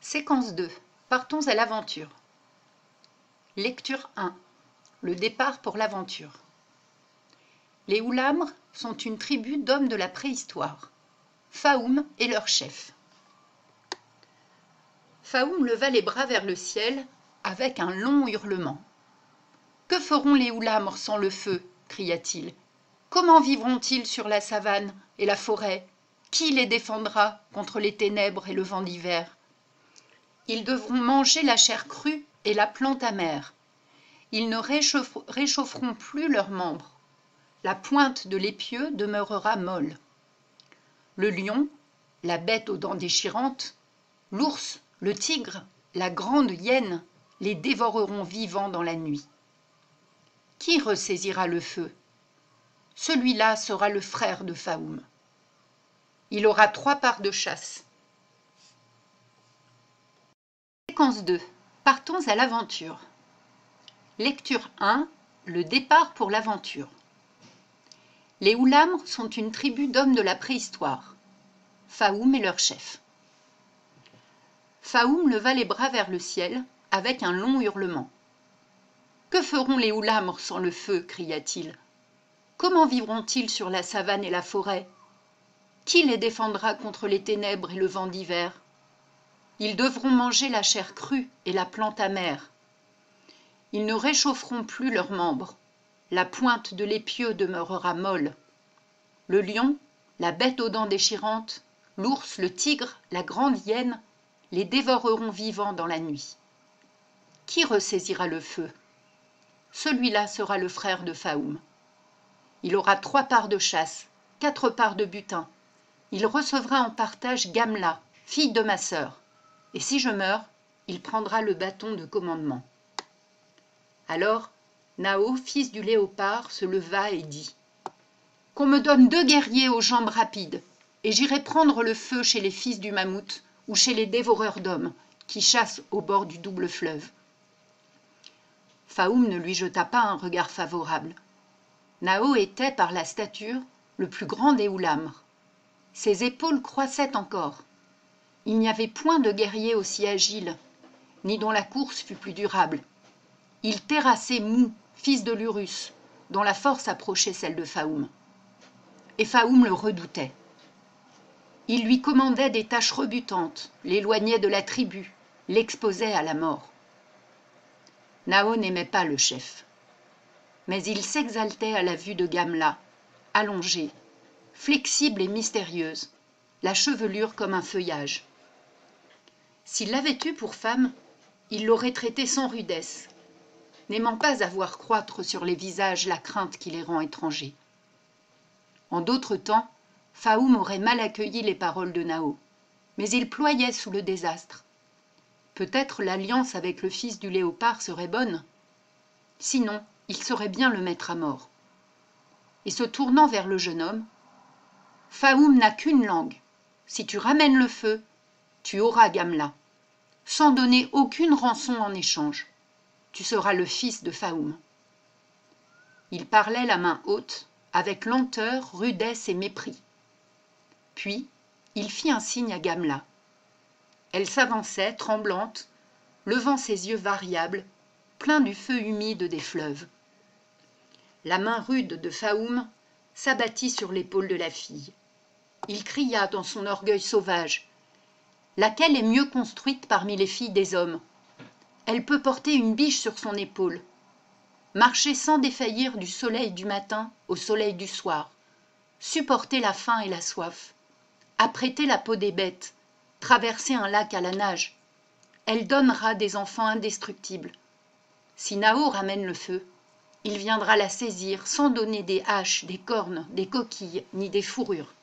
Séquence 2. Partons à l'aventure. Lecture 1. Le départ pour l'aventure. Les Oulamres sont une tribu d'hommes de la préhistoire. Faoum est leur chef. Faoum leva les bras vers le ciel avec un long hurlement. « Que feront les Oulamres sans le feu » cria-t-il. « Comment vivront-ils sur la savane et la forêt? Qui les défendra contre les ténèbres et le vent d'hiver? Ils devront manger la chair crue et la plante amère. Ils ne réchaufferont plus leurs membres. La pointe de l'épieu demeurera molle. Le lion, la bête aux dents déchirantes, l'ours, le tigre, la grande hyène les dévoreront vivants dans la nuit. Qui ressaisira le feu? Celui-là sera le frère de Faoum. Il aura 3 parts de chasse. Séquence 2. Partons à l'aventure. Lecture 1. Le départ pour l'aventure. Les Oulamres sont une tribu d'hommes de la préhistoire. Faoum est leur chef. Faoum leva les bras vers le ciel avec un long hurlement. « Que feront les Oulamres sans le feu » cria-t-il. « Comment vivront-ils sur la savane et la forêt? Qui les défendra contre les ténèbres et le vent d'hiver? Ils devront manger la chair crue et la plante amère. Ils ne réchaufferont plus leurs membres. La pointe de l'épieu demeurera molle. Le lion, la bête aux dents déchirantes, l'ours, le tigre, la grande hyène, les dévoreront vivants dans la nuit. Qui ressaisira le feu? Celui-là sera le frère de Faoum. Il aura 3 parts de chasse, 4 parts de butin. Il recevra en partage Gamla, fille de ma sœur. Et si je meurs, il prendra le bâton de commandement. » Alors, Nao, fils du léopard, se leva et dit « Qu'on me donne 2 guerriers aux jambes rapides, et j'irai prendre le feu chez les fils du mammouth ou chez les dévoreurs d'hommes qui chassent au bord du double fleuve. » Faoum ne lui jeta pas un regard favorable. Nao était, par la stature, le plus grand des Oulamres. Ses épaules croissaient encore. Il n'y avait point de guerrier aussi agile, ni dont la course fût plus durable. Il terrassait Mou, fils de l'Urus, dont la force approchait celle de Faoum. Et Faoum le redoutait. Il lui commandait des tâches rebutantes, l'éloignait de la tribu, l'exposait à la mort. Nao n'aimait pas le chef. Mais il s'exaltait à la vue de Gamla, allongée, flexible et mystérieuse, la chevelure comme un feuillage. S'il l'avait eue pour femme, il l'aurait traitée sans rudesse, n'aimant pas à voir croître sur les visages la crainte qui les rend étrangers. En d'autres temps, Faoum aurait mal accueilli les paroles de Nao, mais il ployait sous le désastre. Peut-être l'alliance avec le fils du léopard serait bonne. Sinon, il saurait bien le mettre à mort. Et se tournant vers le jeune homme, « Faoum n'a qu'une langue. Si tu ramènes le feu, tu auras Gamla, sans donner aucune rançon en échange. Tu seras le fils de Faoum. » Il parlait la main haute, avec lenteur, rudesse et mépris. Puis, il fit un signe à Gamla. Elle s'avançait, tremblante, levant ses yeux variables, pleins du feu humide des fleuves. La main rude de Faoum s'abattit sur l'épaule de la fille. Il cria dans son orgueil sauvage. « Laquelle est mieux construite parmi les filles des hommes? Elle peut porter une biche sur son épaule, marcher sans défaillir du soleil du matin au soleil du soir, supporter la faim et la soif, apprêter la peau des bêtes, traverser un lac à la nage. Elle donnera des enfants indestructibles. Si Nao ramène le feu, il viendra la saisir sans donner des haches, des cornes, des coquilles ni des fourrures.